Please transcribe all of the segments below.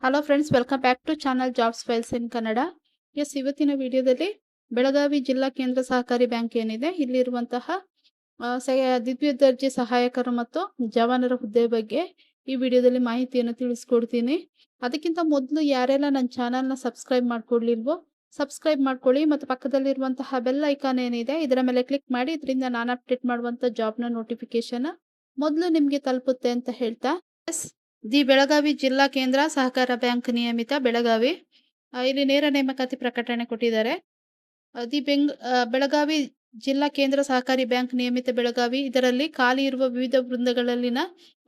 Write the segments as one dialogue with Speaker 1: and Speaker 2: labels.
Speaker 1: Hello friends, welcome back to channel jobs files in Kannada. ಇವತ್ತಿನ ವಿಡಿಯೋದಲ್ಲಿ ಬೆಳಗಾವಿ ಜಿಲ್ಲಾ ಕೇಂದ್ರ ಸಹಕಾರಿ ಬ್ಯಾಂಕ್ ಏನಿದೆ ಇಲ್ಲಿರುವಂತಹ ದ್ವಿತೀಯ ದರ್ಜೆ ಸಹಾಯಕರು ಮತ್ತು ಜವಾನರ ಹುದ್ದೆ ಬಗ್ಗೆ ಈ ವಿಡಿಯೋದಲ್ಲಿ ಮಾಹಿತಿಯನ್ನು ತಿಳಿಸ್ಕೊಡ್ತೀನಿ. ಅದಕ್ಕಿಂತ ಮೊದಲು ಯಾರೆಲ್ಲ ನನ್ನ ಚಾನಲ್ನ ಸಬ್ಸ್ಕ್ರೈಬ್ ಮಾಡ್ಕೊಡ್ಲಿಲ್ವೋ ಸಬ್ಸ್ಕ್ರೈಬ್ ಮಾಡ್ಕೊಳ್ಳಿ ಮತ್ತು ಪಕ್ಕದಲ್ಲಿರುವಂತಹ ಬೆಲ್ ಐಕಾನ್ ಏನಿದೆ ಇದರ ಮೇಲೆ ಕ್ಲಿಕ್ ಮಾಡಿ. ಇದರಿಂದ ನಾನು ಅಪ್ಡೇಟ್ ಮಾಡುವಂಥ ಜಾಬ್ನ ನೋಟಿಫಿಕೇಶನ್ ಮೊದಲು ನಿಮಗೆ ತಲುಪುತ್ತೆ ಅಂತ ಹೇಳ್ತಾ, ದಿ ಬೆಳಗಾವಿ ಜಿಲ್ಲಾ ಕೇಂದ್ರ ಸಹಕಾರ ಬ್ಯಾಂಕ್ ನಿಯಮಿತ ಬೆಳಗಾವಿ, ಇಲ್ಲಿ ನೇರ ನೇಮಕಾತಿ ಪ್ರಕಟಣೆ ಕೊಟ್ಟಿದ್ದಾರೆ. ಬೆಳಗಾವಿ ಜಿಲ್ಲಾ ಕೇಂದ್ರ ಸಹಕಾರಿ ಬ್ಯಾಂಕ್ ನಿಯಮಿತ ಬೆಳಗಾವಿ, ಇದರಲ್ಲಿ ಖಾಲಿ ಇರುವ ವಿವಿಧ ವೃಂದಗಳಲ್ಲಿನ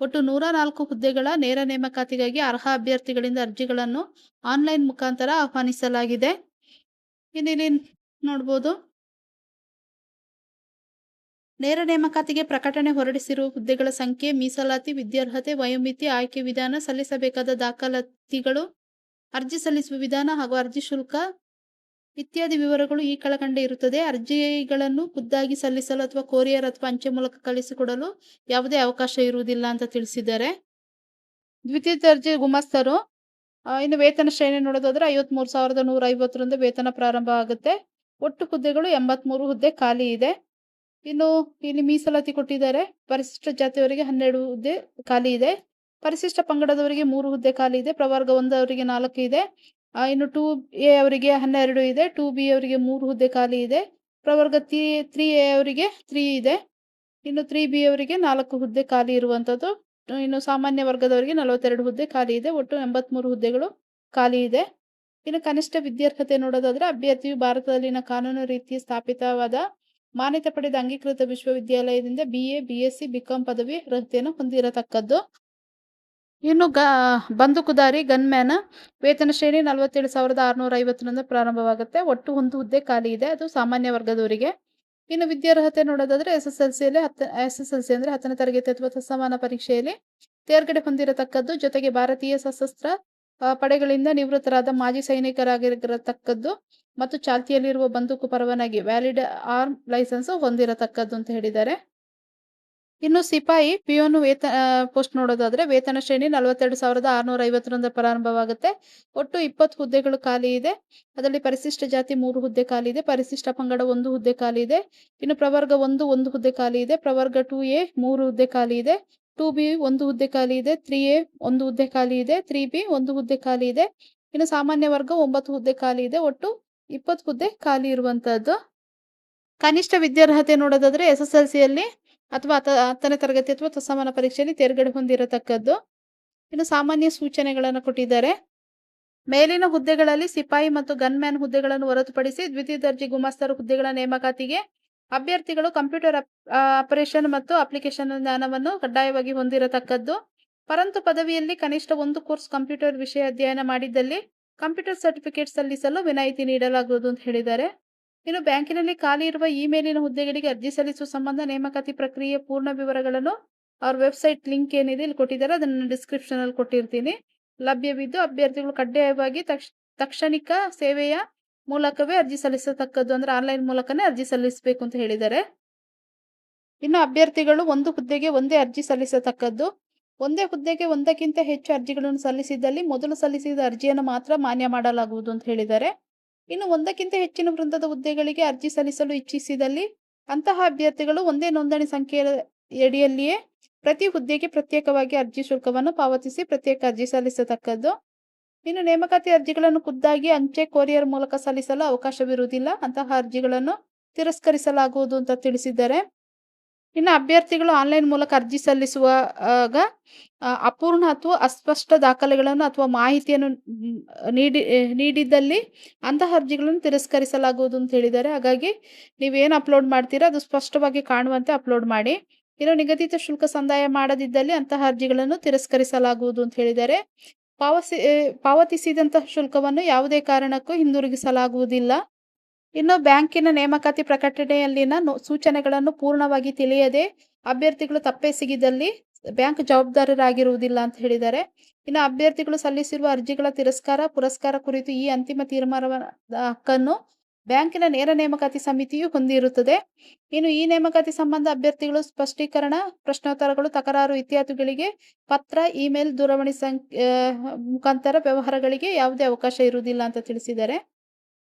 Speaker 1: ಒಟ್ಟು 104 ಹುದ್ದೆಗಳ ನೇರ ನೇಮಕಾತಿಗಾಗಿ ಅರ್ಹ ಅಭ್ಯರ್ಥಿಗಳಿಂದ ಅರ್ಜಿಗಳನ್ನು ಆನ್ಲೈನ್ ಮುಖಾಂತರ ಆಹ್ವಾನಿಸಲಾಗಿದೆ. ಇಲ್ಲಿ ನೋಡ್ಬೋದು, ನೇರ ನೇಮಕಾತಿಗೆ ಪ್ರಕಟಣೆ ಹೊರಡಿಸಿರುವ ಹುದ್ದೆಗಳ ಸಂಖ್ಯೆ, ಮೀಸಲಾತಿ, ವಿದ್ಯಾರ್ಹತೆ, ವಯೋಮಿತಿ, ಆಯ್ಕೆ ವಿಧಾನ, ಸಲ್ಲಿಸಬೇಕಾದ ದಾಖಲಾತಿಗಳು, ಅರ್ಜಿ ಸಲ್ಲಿಸುವ ವಿಧಾನ ಹಾಗೂ ಅರ್ಜಿ ಶುಲ್ಕ ಇತ್ಯಾದಿ ವಿವರಗಳು ಈ ಕೆಳಕಂಡ ಇರುತ್ತದೆ. ಅರ್ಜಿಗಳನ್ನು ಖುದ್ದಾಗಿ ಸಲ್ಲಿಸಲು ಅಥವಾ ಕೊರಿಯರ್ ಅಥವಾ ಅಂಚೆ ಮೂಲಕ ಕಳಿಸಿಕೊಡಲು ಯಾವುದೇ ಅವಕಾಶ ಇರುವುದಿಲ್ಲ ಅಂತ ತಿಳಿಸಿದ್ದಾರೆ. ದ್ವಿತೀಯ ದರ್ಜೆ ಗುಮಾಸ್ತರು, ಇನ್ನು ವೇತನ ಶ್ರೇಣಿ ನೋಡೋದಾದ್ರೆ 53,150 ವೇತನ ಪ್ರಾರಂಭ ಆಗುತ್ತೆ. ಒಟ್ಟು ಹುದ್ದೆಗಳು 83 ಹುದ್ದೆ ಖಾಲಿ ಇದೆ. ಇನ್ನು ಇಲ್ಲಿ ಮೀಸಲಾತಿ ಕೊಟ್ಟಿದ್ದಾರೆ. ಪರಿಶಿಷ್ಟ ಜಾತಿಯವರಿಗೆ 12 ಹುದ್ದೆ ಖಾಲಿ ಇದೆ. ಪರಿಶಿಷ್ಟ ಪಂಗಡದವರಿಗೆ 3 ಹುದ್ದೆ ಖಾಲಿ ಇದೆ. ಪ್ರವರ್ಗ 1 ಅವರಿಗೆ 4 ಇದೆ. ಇನ್ನು 2A ಅವರಿಗೆ 12 ಇದೆ. 2B ಅವರಿಗೆ 3 ಹುದ್ದೆ ಖಾಲಿ ಇದೆ. ಪ್ರವರ್ಗ 3A ಅವರಿಗೆ 3 ಇದೆ. ಇನ್ನು 3B ಅವರಿಗೆ 4 ಹುದ್ದೆ ಖಾಲಿ ಇರುವಂಥದ್ದು. ಇನ್ನು ಸಾಮಾನ್ಯ ವರ್ಗದವರಿಗೆ 42 ಹುದ್ದೆ ಖಾಲಿ ಇದೆ. ಒಟ್ಟು 83 ಹುದ್ದೆಗಳು ಖಾಲಿ ಇದೆ. ಇನ್ನು ಕನಿಷ್ಠ ವಿದ್ಯಾರ್ಹತೆ ನೋಡೋದಾದ್ರೆ, ಅಭ್ಯರ್ಥಿಯು ಭಾರತದಲ್ಲಿನ ಕಾನೂನು ರೀತಿಯ ಸ್ಥಾಪಿತವಾದ ಮಾನ್ಯತೆ ಪಡೆದ ಅಂಗೀಕೃತ ವಿಶ್ವವಿದ್ಯಾಲಯದಿಂದ BA, BSc, BCom ಪದವಿ ಅರ್ಹತೆಯನ್ನು ಹೊಂದಿರತಕ್ಕದ್ದು. ಇನ್ನು ಬಂದೂಕುದಾರಿ ಗನ್ಮ್ಯಾನ್, ವೇತನ ಶ್ರೇಣಿ 47,650 ಪ್ರಾರಂಭವಾಗುತ್ತೆ. ಒಟ್ಟು 1 ಹುದ್ದೆ ಖಾಲಿ ಇದೆ, ಅದು ಸಾಮಾನ್ಯ ವರ್ಗದವರಿಗೆ. ಇನ್ನು ವಿದ್ಯಾರ್ಹತೆ ನೋಡೋದಾದ್ರೆ, SSLC ಅಂದ್ರೆ 10ನೇ ತರಗತಿ ಅಥವಾ ತತ್ಸಮಾನ ಪರೀಕ್ಷೆಯಲ್ಲಿ ತೇರ್ಗಡೆ ಹೊಂದಿರತಕ್ಕದ್ದು. ಜೊತೆಗೆ ಭಾರತೀಯ ಸಶಸ್ತ್ರ ಪಡೆಗಳಿಂದ ನಿವೃತ್ತರಾದ ಮಾಜಿ ಸೈನಿಕರಾಗಿರತಕ್ಕದ್ದು ಮತ್ತು ಚಾಲ್ತಿಯಲ್ಲಿರುವ ಬಂದೂಕು ಪರವಾನಗಿ ವ್ಯಾಲಿಡ್ ಆರ್ಮ್ ಲೈಸೆನ್ಸ್ ಹೊಂದಿರತಕ್ಕದ್ದು ಅಂತ ಹೇಳಿದ್ದಾರೆ. ಇನ್ನು ಸಿಪಾಯಿ ಪಿಯೋನು ಪೋಸ್ಟ್ ನೋಡೋದಾದ್ರೆ, ವೇತನ ಶ್ರೇಣಿ 42,650 ಪ್ರಾರಂಭವಾಗುತ್ತೆ. ಒಟ್ಟು 20 ಹುದ್ದೆಗಳು ಖಾಲಿ ಇದೆ. ಅದರಲ್ಲಿ ಪರಿಶಿಷ್ಟ ಜಾತಿ 3 ಹುದ್ದೆ ಖಾಲಿ ಇದೆ. ಪರಿಶಿಷ್ಟ ಪಂಗಡ 1 ಹುದ್ದೆ ಖಾಲಿ ಇದೆ. ಇನ್ನು ಪ್ರವರ್ಗ 1 ಹುದ್ದೆ ಖಾಲಿ ಇದೆ. ಪ್ರವರ್ಗ 2A 3 ಹುದ್ದೆ ಖಾಲಿ ಇದೆ. 2B 1 ಹುದ್ದೆ ಖಾಲಿ ಇದೆ. 3A 1 ಹುದ್ದೆ ಖಾಲಿ ಇದೆ. 3B 1 ಹುದ್ದೆ ಖಾಲಿ ಇದೆ. ಇನ್ನು ಸಾಮಾನ್ಯ ವರ್ಗ 9 ಹುದ್ದೆ ಖಾಲಿ ಇದೆ. ಒಟ್ಟು 20 ಹುದ್ದೆ ಖಾಲಿ ಇರುವಂತಹದ್ದು. ಕನಿಷ್ಠ ವಿದ್ಯಾರ್ಹತೆ ನೋಡೋದಾದ್ರೆ, SSLCಯಲ್ಲಿ ಅಥವಾ 10ನೇ ತರಗತಿ ಅಥವಾ ತತ್ಸಮಾನ ಪರೀಕ್ಷೆಯಲ್ಲಿ ತೇರ್ಗಡೆ ಹೊಂದಿರತಕ್ಕದ್ದು. ಇನ್ನು ಸಾಮಾನ್ಯ ಸೂಚನೆಗಳನ್ನು ಕೊಟ್ಟಿದ್ದಾರೆ. ಮೇಲಿನ ಹುದ್ದೆಗಳಲ್ಲಿ ಸಿಪಾಯಿ ಮತ್ತು ಗನ್ಮ್ಯಾನ್ ಹುದ್ದೆಗಳನ್ನು ಹೊರತುಪಡಿಸಿ ದ್ವಿತೀಯ ದರ್ಜೆ ಗುಮಾಸ್ತರ ಹುದ್ದೆಗಳ ನೇಮಕಾತಿಗೆ ಅಭ್ಯರ್ಥಿಗಳು ಕಂಪ್ಯೂಟರ್ ಆಪರೇಷನ್ ಮತ್ತು ಅಪ್ಲಿಕೇಶನ್ ಜ್ಞಾನವನ್ನು ಕಡ್ಡಾಯವಾಗಿ ಹೊಂದಿರತಕ್ಕದ್ದು. ಪರಂತು ಪದವಿಯಲ್ಲಿ ಕನಿಷ್ಠ 1 ಕೋರ್ಸ್ ಕಂಪ್ಯೂಟರ್ ವಿಷಯ ಅಧ್ಯಯನ ಮಾಡಿದ್ದಲ್ಲಿ ಕಂಪ್ಯೂಟರ್ ಸರ್ಟಿಫಿಕೇಟ್ ಸಲ್ಲಿಸಲು ವಿನಾಯಿತಿ ನೀಡಲಾಗುವುದು ಅಂತ ಹೇಳಿದ್ದಾರೆ. ಇನ್ನು ಬ್ಯಾಂಕಿನಲ್ಲಿ ಖಾಲಿ ಇರುವ ಮೇಲಿನ ಹುದ್ದೆಗಳಿಗೆ ಅರ್ಜಿ ಸಲ್ಲಿಸುವ ಸಂಬಂಧ ನೇಮಕಾತಿ ಪ್ರಕ್ರಿಯೆಯ ಪೂರ್ಣ ವಿವರಗಳನ್ನು ಅವ್ರ ವೆಬ್ಸೈಟ್ ಲಿಂಕ್ ಏನಿದೆ ಇಲ್ಲಿ ಕೊಟ್ಟಿದ್ದಾರೆ, ಅದನ್ನು ಡಿಸ್ಕ್ರಿಪ್ಷನ್ ಅಲ್ಲಿ ಕೊಟ್ಟಿರ್ತೀನಿ. ಲಭ್ಯವಿದ್ದು ಅಭ್ಯರ್ಥಿಗಳು ಕಡ್ಡಾಯವಾಗಿ ತಕ್ಷಣಿಕ ಸೇವೆಯ ಮೂಲಕವೇ ಅರ್ಜಿ ಸಲ್ಲಿಸತಕ್ಕದ್ದು, ಅಂದ್ರೆ ಆನ್ಲೈನ್ ಮೂಲಕನೇ ಅರ್ಜಿ ಸಲ್ಲಿಸಬೇಕು ಅಂತ ಹೇಳಿದ್ದಾರೆ. ಇನ್ನು ಅಭ್ಯರ್ಥಿಗಳು 1 ಹುದ್ದೆಗೆ ಒಂದೇ ಅರ್ಜಿ ಸಲ್ಲಿಸತಕ್ಕದ್ದು. ಒಂದೇ ಹುದ್ದೆಗೆ ಒಂದಕ್ಕಿಂತ ಹೆಚ್ಚು ಅರ್ಜಿಗಳನ್ನು ಸಲ್ಲಿಸಿದ್ದಲ್ಲಿ ಮೊದಲು ಸಲ್ಲಿಸಿದ ಅರ್ಜಿಯನ್ನು ಮಾತ್ರ ಮಾನ್ಯ ಮಾಡಲಾಗುವುದು ಅಂತ ಹೇಳಿದ್ದಾರೆ. ಇನ್ನು ಒಂದಕ್ಕಿಂತ ಹೆಚ್ಚಿನ ವೃಂದದ ಹುದ್ದೆಗಳಿಗೆ ಅರ್ಜಿ ಸಲ್ಲಿಸಲು ಇಚ್ಛಿಸಿದಲ್ಲಿ ಅಂತಹ ಅಭ್ಯರ್ಥಿಗಳು ಒಂದೇ ನೋಂದಣಿ ಸಂಖ್ಯೆಯಡಿಯಲ್ಲಿಯೇ ಪ್ರತಿ ಹುದ್ದೆಗೆ ಪ್ರತ್ಯೇಕವಾಗಿ ಅರ್ಜಿ ಶುಲ್ಕವನ್ನು ಪಾವತಿಸಿ ಪ್ರತ್ಯೇಕ ಅರ್ಜಿ ಸಲ್ಲಿಸತಕ್ಕದ್ದು. ಇನ್ನು ನೇಮಕಾತಿ ಅರ್ಜಿಗಳನ್ನು ಖುದ್ದಾಗಿ ಅಂಚೆ ಕೊರಿಯರ್ ಮೂಲಕ ಸಲ್ಲಿಸಲು ಅವಕಾಶವಿರುವುದಿಲ್ಲ. ಅಂತಹ ಅರ್ಜಿಗಳನ್ನು ತಿರಸ್ಕರಿಸಲಾಗುವುದು ಅಂತ ತಿಳಿಸಿದ್ದಾರೆ. ಇನ್ನು ಅಭ್ಯರ್ಥಿಗಳು ಆನ್ಲೈನ್ ಮೂಲಕ ಅರ್ಜಿ ಸಲ್ಲಿಸುವಾಗ ಅಪೂರ್ಣ ಅಥವಾ ಅಸ್ಪಷ್ಟ ದಾಖಲೆಗಳನ್ನು ಅಥವಾ ಮಾಹಿತಿಯನ್ನು ನೀಡಿದ್ದಲ್ಲಿ ಅಂತಹ ಅರ್ಜಿಗಳನ್ನು ತಿರಸ್ಕರಿಸಲಾಗುವುದು ಅಂತ ಹೇಳಿದ್ದಾರೆ. ಹಾಗಾಗಿ ನೀವೇನು ಅಪ್ಲೋಡ್ ಮಾಡ್ತೀರಾ ಅದು ಸ್ಪಷ್ಟವಾಗಿ ಕಾಣುವಂತೆ ಅಪ್ಲೋಡ್ ಮಾಡಿ. ಇನ್ನು ನಿಗದಿತ ಶುಲ್ಕ ಸಂದಾಯ ಮಾಡದಿದ್ದಲ್ಲಿ ಅಂತಹ ಅರ್ಜಿಗಳನ್ನು ತಿರಸ್ಕರಿಸಲಾಗುವುದು ಅಂತ ಹೇಳಿದ್ದಾರೆ. ಪಾವತಿಸಿದಂತಹ ಶುಲ್ಕವನ್ನು ಯಾವುದೇ ಕಾರಣಕ್ಕೂ ಹಿಂದಿರುಗಿಸಲಾಗುವುದಿಲ್ಲ. ಇನ್ನು ಬ್ಯಾಂಕಿನ ನೇಮಕಾತಿ ಪ್ರಕಟಣೆಯಲ್ಲಿನ ಸೂಚನೆಗಳನ್ನು ಪೂರ್ಣವಾಗಿ ತಿಳಿಯದೆ ಅಭ್ಯರ್ಥಿಗಳು ತಪ್ಪೆಸಗಿದಲ್ಲಿ ಬ್ಯಾಂಕ್ ಜವಾಬ್ದಾರರಾಗಿರುವುದಿಲ್ಲ ಅಂತ ಹೇಳಿದ್ದಾರೆ. ಇನ್ನು ಅಭ್ಯರ್ಥಿಗಳು ಸಲ್ಲಿಸಿರುವ ಅರ್ಜಿಗಳ ತಿರಸ್ಕಾರ, ಪುರಸ್ಕಾರ ಕುರಿತು ಈ ಅಂತಿಮ ತೀರ್ಮಾನದ ಹಕ್ಕನ್ನು ಬ್ಯಾಂಕಿನ ನೇರ ನೇಮಕಾತಿ ಸಮಿತಿಯು ಹೊಂದಿರುತ್ತದೆ. ಇನ್ನು ಈ ನೇಮಕಾತಿ ಸಂಬಂಧ ಅಭ್ಯರ್ಥಿಗಳು ಸ್ಪಷ್ಟೀಕರಣ, ಪ್ರಶ್ನೋತ್ತರಗಳು, ತಕರಾರು ಇತ್ಯಾದಿಗಳಿಗೆ ಪತ್ರ, ಇಮೇಲ್, ದೂರವಾಣಿ ಮುಖಾಂತರ ವ್ಯವಹಾರಗಳಿಗೆ ಯಾವುದೇ ಅವಕಾಶ ಇರುವುದಿಲ್ಲ ಅಂತ ತಿಳಿಸಿದ್ದಾರೆ.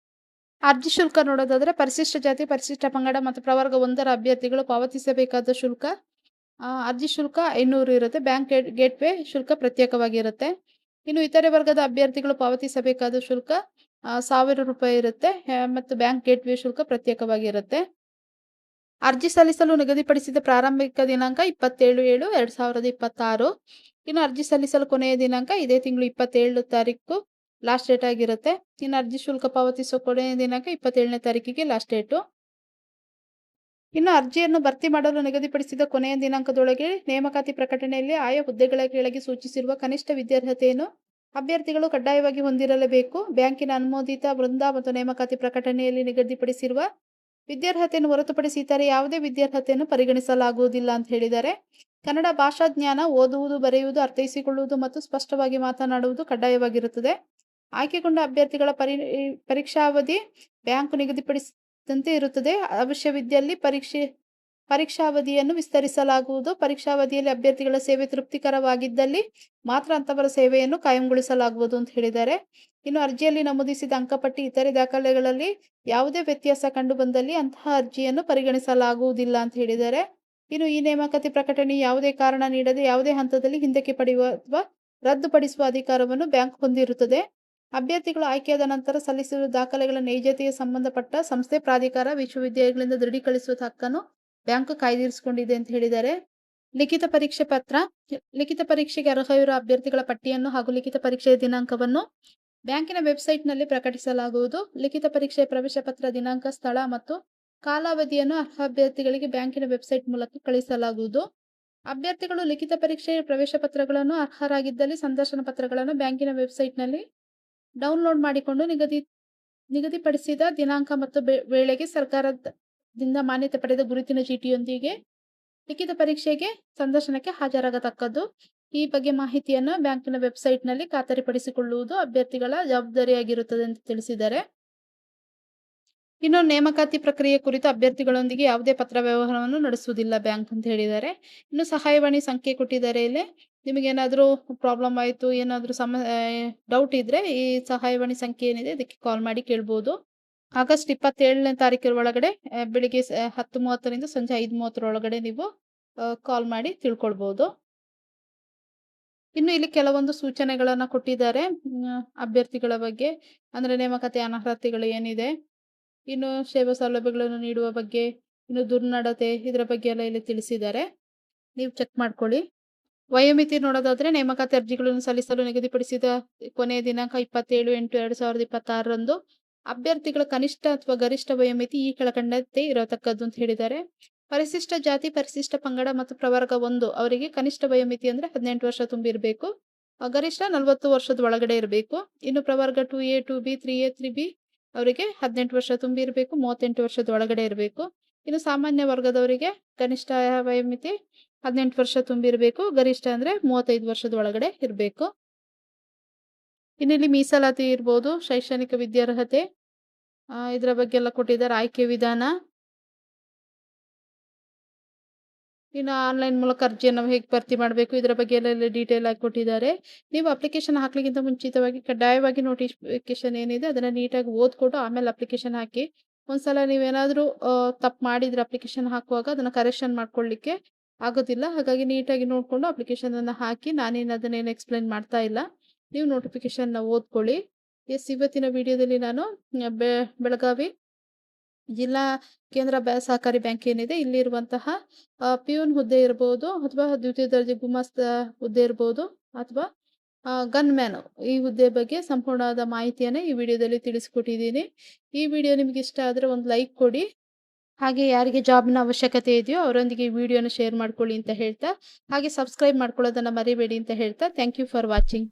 Speaker 1: ಅರ್ಜಿ ಶುಲ್ಕ ನೋಡೋದಾದ್ರೆ ಪರಿಶಿಷ್ಟ ಜಾತಿ, ಪರಿಶಿಷ್ಟ ಪಂಗಡ ಮತ್ತು ಪ್ರವರ್ಗ 1ರ ಅಭ್ಯರ್ಥಿಗಳು ಪಾವತಿಸಬೇಕಾದ ಶುಲ್ಕ ಅರ್ಜಿ ಶುಲ್ಕ 500 ಇರುತ್ತೆ. ಬ್ಯಾಂಕ್ ಗೇಟ್ವೇ ಶುಲ್ಕ ಪ್ರತ್ಯೇಕವಾಗಿರುತ್ತೆ. ಇನ್ನು ಇತರೆ ವರ್ಗದ ಅಭ್ಯರ್ಥಿಗಳು ಪಾವತಿಸಬೇಕಾದ ಶುಲ್ಕ 1000 ರೂಪಾಯಿ ಇರುತ್ತೆ ಮತ್ತು ಬ್ಯಾಂಕ್ ಗೇಟ್ವೇ ಶುಲ್ಕ ಪ್ರತ್ಯೇಕವಾಗಿರುತ್ತೆ. ಅರ್ಜಿ ಸಲ್ಲಿಸಲು ನಿಗದಿಪಡಿಸಿದ ಪ್ರಾರಂಭಿಕ ದಿನಾಂಕ 27/7/2026. ಇನ್ನು ಅರ್ಜಿ ಸಲ್ಲಿಸಲು ಕೊನೆಯ ದಿನಾಂಕ ಇದೇ ತಿಂಗಳು 27 ತಾರೀಕು ಲಾಸ್ಟ್ ಡೇಟ್ ಆಗಿರುತ್ತೆ. ಇನ್ನು ಅರ್ಜಿ ಶುಲ್ಕ ಪಾವತಿಸುವ ಕೊನೆಯ ದಿನಾಂಕ 27ನೇ ತಾರೀಕಿಗೆ ಲಾಸ್ಟ್ ಡೇಟು. ಇನ್ನು ಅರ್ಜಿಯನ್ನು ಭರ್ತಿ ಮಾಡಲು ನಿಗದಿಪಡಿಸಿದ ಕೊನೆಯ ದಿನಾಂಕದೊಳಗೆ ನೇಮಕಾತಿ ಪ್ರಕಟಣೆಯಲ್ಲಿ ಆಯಾ ಹುದ್ದೆಗಳ ಕೆಳಗೆ ಸೂಚಿಸಿರುವ ಕನಿಷ್ಠ ವಿದ್ಯಾರ್ಹತೆಯನ್ನು ಅಭ್ಯರ್ಥಿಗಳು ಕಡ್ಡಾಯವಾಗಿ ಹೊಂದಿರಲೇಬೇಕು. ಬ್ಯಾಂಕಿನ ಅನುಮೋದಿತ ವೃಂದ ಮತ್ತು ನೇಮಕಾತಿ ಪ್ರಕಟಣೆಯಲ್ಲಿ ನಿಗದಿಪಡಿಸಿರುವ ವಿದ್ಯಾರ್ಹತೆಯನ್ನು ಹೊರತುಪಡಿಸಿ ಇತರೆ ಯಾವುದೇ ವಿದ್ಯಾರ್ಹತೆಯನ್ನು ಪರಿಗಣಿಸಲಾಗುವುದಿಲ್ಲ ಅಂತ ಹೇಳಿದ್ದಾರೆ. ಕನ್ನಡ ಭಾಷಾ ಜ್ಞಾನ, ಓದುವುದು, ಬರೆಯುವುದು, ಅರ್ಥೈಸಿಕೊಳ್ಳುವುದು ಮತ್ತು ಸ್ಪಷ್ಟವಾಗಿ ಮಾತನಾಡುವುದು ಕಡ್ಡಾಯವಾಗಿರುತ್ತದೆ. ಆಯ್ಕೆಗೊಂಡ ಅಭ್ಯರ್ಥಿಗಳ ಪರೀಕ್ಷಾವಧಿ ಬ್ಯಾಂಕು ನಿಗದಿಪಡಿಸಿದಂತೆ ಇರುತ್ತದೆ. ಅವಶ್ಯವಿದ್ದಲ್ಲಿ ಪರೀಕ್ಷಾವಧಿಯನ್ನು ವಿಸ್ತರಿಸಲಾಗುವುದು. ಪರೀಕ್ಷಾವಧಿಯಲ್ಲಿ ಅಭ್ಯರ್ಥಿಗಳ ಸೇವೆ ತೃಪ್ತಿಕರವಾಗಿದ್ದಲ್ಲಿ ಮಾತ್ರ ಅಂತವರ ಸೇವೆಯನ್ನು ಕಾಯಂಗೊಳಿಸಲಾಗುವುದು ಅಂತ ಹೇಳಿದ್ದಾರೆ. ಇನ್ನು ಅರ್ಜಿಯಲ್ಲಿ ನಮೂದಿಸಿದ ಅಂಕಪಟ್ಟಿ ಇತರೆ ದಾಖಲೆಗಳಲ್ಲಿ ಯಾವುದೇ ವ್ಯತ್ಯಾಸ ಕಂಡು ಬಂದಲ್ಲಿ ಅಂತಹ ಅರ್ಜಿಯನ್ನು ಪರಿಗಣಿಸಲಾಗುವುದಿಲ್ಲ ಅಂತ ಹೇಳಿದ್ದಾರೆ. ಇನ್ನು ಈ ನೇಮಕಾತಿ ಪ್ರಕಟಣೆ ಯಾವುದೇ ಕಾರಣ ನೀಡದೆ ಯಾವುದೇ ಹಂತದಲ್ಲಿ ಹಿಂದಕ್ಕೆ ಪಡೆಯುವ ಅಥವಾ ರದ್ದುಪಡಿಸುವ ಅಧಿಕಾರವನ್ನು ಬ್ಯಾಂಕ್ ಹೊಂದಿರುತ್ತದೆ. ಅಭ್ಯರ್ಥಿಗಳು ಆಯ್ಕೆಯಾದ ನಂತರ ಸಲ್ಲಿಸಿರುವ ದಾಖಲೆಗಳ ನೈಜತೆಗೆ ಸಂಬಂಧಪಟ್ಟ ಸಂಸ್ಥೆ, ಪ್ರಾಧಿಕಾರ, ವಿಶ್ವವಿದ್ಯಾಲಯಗಳಿಂದ ದೃಢೀಕರಿಸುವ ಹಕ್ಕನ್ನು ಬ್ಯಾಂಕ್ ಕಾಯ್ದಿರಿಸಿಕೊಂಡಿದೆ ಅಂತ ಹೇಳಿದ್ದಾರೆ. ಲಿಖಿತ ಪರೀಕ್ಷೆ ಪತ್ರ. ಲಿಖಿತ ಪರೀಕ್ಷೆಗೆ ಅರ್ಹರಿರುವ ಅಭ್ಯರ್ಥಿಗಳ ಪಟ್ಟಿಯನ್ನು ಹಾಗೂ ಲಿಖಿತ ಪರೀಕ್ಷೆಯ ದಿನಾಂಕವನ್ನು ಬ್ಯಾಂಕಿನ ವೆಬ್ಸೈಟ್ನಲ್ಲಿ ಪ್ರಕಟಿಸಲಾಗುವುದು. ಲಿಖಿತ ಪರೀಕ್ಷೆಯ ಪ್ರವೇಶ ಪತ್ರ, ದಿನಾಂಕ, ಸ್ಥಳ ಮತ್ತು ಕಾಲಾವಧಿಯನ್ನು ಅರ್ಹ ಅಭ್ಯರ್ಥಿಗಳಿಗೆ ಬ್ಯಾಂಕಿನ ವೆಬ್ಸೈಟ್ ಮೂಲಕ ಕಳುಹಿಸಲಾಗುವುದು. ಅಭ್ಯರ್ಥಿಗಳು ಲಿಖಿತ ಪರೀಕ್ಷೆಯ ಪ್ರವೇಶ ಪತ್ರಗಳನ್ನು ಅರ್ಹರಾಗಿದ್ದಲ್ಲಿ ಸಂದರ್ಶನ ಪತ್ರಗಳನ್ನು ಬ್ಯಾಂಕಿನ ವೆಬ್ಸೈಟ್ನಲ್ಲಿ ಡೌನ್ಲೋಡ್ ಮಾಡಿಕೊಂಡು ನಿಗದಿಪಡಿಸಿದ ದಿನಾಂಕ ಮತ್ತು ವೇಳೆಗೆ ಸರ್ಕಾರದಿಂದ ಮಾನ್ಯತೆ ಪಡೆದ ಗುರುತಿನ ಚೀಟಿಯೊಂದಿಗೆ ಲಿಖಿತ ಪರೀಕ್ಷೆಗೆ ಸಂದರ್ಶನಕ್ಕೆ ಹಾಜರಾಗತಕ್ಕದ್ದು. ಈ ಬಗ್ಗೆ ಮಾಹಿತಿಯನ್ನು ಬ್ಯಾಂಕಿನ ವೆಬ್ಸೈಟ್ನಲ್ಲಿ ಖಾತರಿಪಡಿಸಿಕೊಳ್ಳುವುದು ಅಭ್ಯರ್ಥಿಗಳ ಜವಾಬ್ದಾರಿಯಾಗಿರುತ್ತದೆ ಅಂತ ತಿಳಿಸಿದ್ದಾರೆ. ಇನ್ನು ನೇಮಕಾತಿ ಪ್ರಕ್ರಿಯೆ ಕುರಿತು ಅಭ್ಯರ್ಥಿಗಳೊಂದಿಗೆ ಯಾವುದೇ ಪತ್ರ ವ್ಯವಹಾರವನ್ನು ನಡೆಸುವುದಿಲ್ಲ ಬ್ಯಾಂಕ್ ಅಂತ ಹೇಳಿದ್ದಾರೆ. ಇನ್ನು ಸಹಾಯವಾಣಿ ಸಂಖ್ಯೆ ಕೊಟ್ಟಿದ್ದಾರೆ. ಇಲ್ಲಿ ನಿಮಗೇನಾದರೂ ಪ್ರಾಬ್ಲಮ್ ಆಯಿತು, ಏನಾದರೂ ಡೌಟ್ ಇದ್ದರೆ ಈ ಸಹಾಯವಾಣಿ ಸಂಖ್ಯೆ ಏನಿದೆ ಇದಕ್ಕೆ ಕಾಲ್ ಮಾಡಿ ಕೇಳ್ಬೋದು. ಆಗಸ್ಟ್ 27ನೇ ತಾರೀಕಿನ ಒಳಗಡೆ ಬೆಳಿಗ್ಗೆ 10:30ರಿಂದ ಸಂಜೆ 5:30 ಒಳಗಡೆ ನೀವು ಕಾಲ್ ಮಾಡಿ ತಿಳ್ಕೊಳ್ಬೋದು. ಇನ್ನು ಇಲ್ಲಿ ಕೆಲವೊಂದು ಸೂಚನೆಗಳನ್ನು ಕೊಟ್ಟಿದ್ದಾರೆ ಅಭ್ಯರ್ಥಿಗಳ ಬಗ್ಗೆ. ಅಂದರೆ ನೇಮಕಾತಿ ಅನರ್ಹತೆಗಳು ಏನಿದೆ, ಇನ್ನು ಸೇವಾ ಸೌಲಭ್ಯಗಳನ್ನು ನೀಡುವ ಬಗ್ಗೆ, ಇನ್ನು ದುರ್ನಡತೆ, ಇದರ ಬಗ್ಗೆ ಎಲ್ಲ ಇಲ್ಲಿ ತಿಳಿಸಿದ್ದಾರೆ. ನೀವು ಚೆಕ್ ಮಾಡ್ಕೊಳ್ಳಿ. ವಯೋಮಿತಿ ನೋಡೋದಾದ್ರೆ ನೇಮಕಾತಿ ಅರ್ಜಿಗಳನ್ನು ಸಲ್ಲಿಸಲು ನಿಗದಿಪಡಿಸಿದ ಕೊನೆಯ ದಿನಾಂಕ 27/8/2026 ಅಭ್ಯರ್ಥಿಗಳ ಕನಿಷ್ಠ ಅಥವಾ ಗರಿಷ್ಠ ವಯೋಮಿತಿ ಈ ಕೆಳಕಂಡಂತೆ ಇರತಕ್ಕದ್ದು ಅಂತ ಹೇಳಿದ್ದಾರೆ. ಪರಿಶಿಷ್ಟ ಜಾತಿ, ಪರಿಶಿಷ್ಟ ಪಂಗಡ ಮತ್ತು ಪ್ರವರ್ಗ 1 ಅವರಿಗೆ ಕನಿಷ್ಠ ವಯೋಮಿತಿ ಅಂದ್ರೆ 18 ವರ್ಷ ತುಂಬಿರಬೇಕು. ಗರಿಷ್ಠ 40 ವರ್ಷದ ಒಳಗಡೆ ಇರಬೇಕು. ಇನ್ನು ಪ್ರವರ್ಗ 2A, 2B, 3A, 3B ಅವರಿಗೆ 18 ವರ್ಷ ತುಂಬಿರಬೇಕು, 38 ವರ್ಷದ ಒಳಗಡೆ ಇರಬೇಕು. ಇನ್ನು ಸಾಮಾನ್ಯ ವರ್ಗದವರಿಗೆ ಕನಿಷ್ಠ ವಯೋಮಿತಿ 18 ವರ್ಷ ತುಂಬಿರಬೇಕು, ಗರಿಷ್ಠ ಅಂದ್ರೆ 35 ವರ್ಷದ ಒಳಗಡೆ ಇರಬೇಕು. ಇನ್ನಿಲ್ಲಿ ಮೀಸಲಾತಿ ಇರ್ಬೋದು, ಶೈಕ್ಷಣಿಕ ವಿದ್ಯಾರ್ಹತೆ, ಇದರ ಬಗ್ಗೆ ಎಲ್ಲ ಕೊಟ್ಟಿದ್ದಾರೆ. ಆಯ್ಕೆ ವಿಧಾನ, ಇನ್ನು ಆನ್ಲೈನ್ ಮೂಲಕ ಅರ್ಜಿಯನ್ನು ಹೇಗೆ ಭರ್ತಿ ಮಾಡಬೇಕು ಇದರ ಬಗ್ಗೆ ಎಲ್ಲ ಡೀಟೇಲ್ ಆಗಿ ಕೊಟ್ಟಿದ್ದಾರೆ. ನೀವು ಅಪ್ಲಿಕೇಶನ್ ಹಾಕ್ಲಿಕ್ಕಿಂತ ಮುಂಚಿತವಾಗಿ ಕಡ್ಡಾಯವಾಗಿ ನೋಟಿಫಿಕೇಶನ್ ಏನಿದೆ ಅದನ್ನು ನೀಟಾಗಿ ಓದ್ಕೊಂಡು ಆಮೇಲೆ ಅಪ್ಲಿಕೇಶನ್ ಹಾಕಿ. ಒಂದ್ಸಲ ನೀವೇನಾದರೂ ತಪ್ಪು ಮಾಡಿದ್ರೆ ಅಪ್ಲಿಕೇಶನ್ ಹಾಕುವಾಗ ಅದನ್ನು ಕರೆಕ್ಷನ್ ಮಾಡ್ಕೊಳ್ಳಿಕ್ಕೆ ಆಗೋದಿಲ್ಲ. ಹಾಗಾಗಿ ನೀಟಾಗಿ ನೋಡಿಕೊಂಡು ಅಪ್ಲಿಕೇಶನನ್ನು ಹಾಕಿ. ನಾನೇನು ಅದನ್ನೇನು ಎಕ್ಸ್ಪ್ಲೈನ್ ಮಾಡ್ತಾ ಇಲ್ಲ, ನೀವು ನೋಟಿಫಿಕೇಶನ್ನ ಓದ್ಕೊಳ್ಳಿ. ಇವತ್ತಿನ ವಿಡಿಯೋದಲ್ಲಿ ನಾನು ಬೆಳಗಾವಿ ಜಿಲ್ಲಾ ಕೇಂದ್ರ ಸಹಕಾರಿ ಬ್ಯಾಂಕ್ ಏನಿದೆ ಇಲ್ಲಿರುವಂತಹ ಪಿಯೂನ್ ಹುದ್ದೆ ಇರ್ಬೋದು, ಅಥವಾ ದ್ವಿತೀಯ ದರ್ಜೆ ಗುಮಾಸ್ತ ಹುದ್ದೆ ಇರ್ಬೋದು, ಅಥವಾ ಗನ್ ಮ್ಯಾನ್ ಈ ಹುದ್ದೆ ಬಗ್ಗೆ ಸಂಪೂರ್ಣವಾದ ಮಾಹಿತಿಯನ್ನು ಈ ವಿಡಿಯೋದಲ್ಲಿ ತಿಳಿಸ್ಕೊಟ್ಟಿದ್ದೀನಿ. ಈ ವಿಡಿಯೋ ನಿಮಗೆ ಇಷ್ಟ ಆದರೆ ಒಂದು ಲೈಕ್ ಕೊಡಿ. ಹಾಗೆ ಯಾರಿಗೆ ಜಾಬ್ನ ಅವಶ್ಯಕತೆ ಇದೆಯೋ ಅವರೊಂದಿಗೆ ಈ ವಿಡಿಯೋನ ಶೇರ್ ಮಾಡ್ಕೊಳ್ಳಿ ಅಂತ ಹೇಳ್ತಾ, ಹಾಗೆ ಸಬ್ಸ್ಕ್ರೈಬ್ ಮಾಡ್ಕೊಳ್ಳೋದನ್ನು ಮರಿಬೇಡಿ ಅಂತ ಹೇಳ್ತಾ, ಥ್ಯಾಂಕ್ ಯು ಫಾರ್ ವಾಚಿಂಗ್.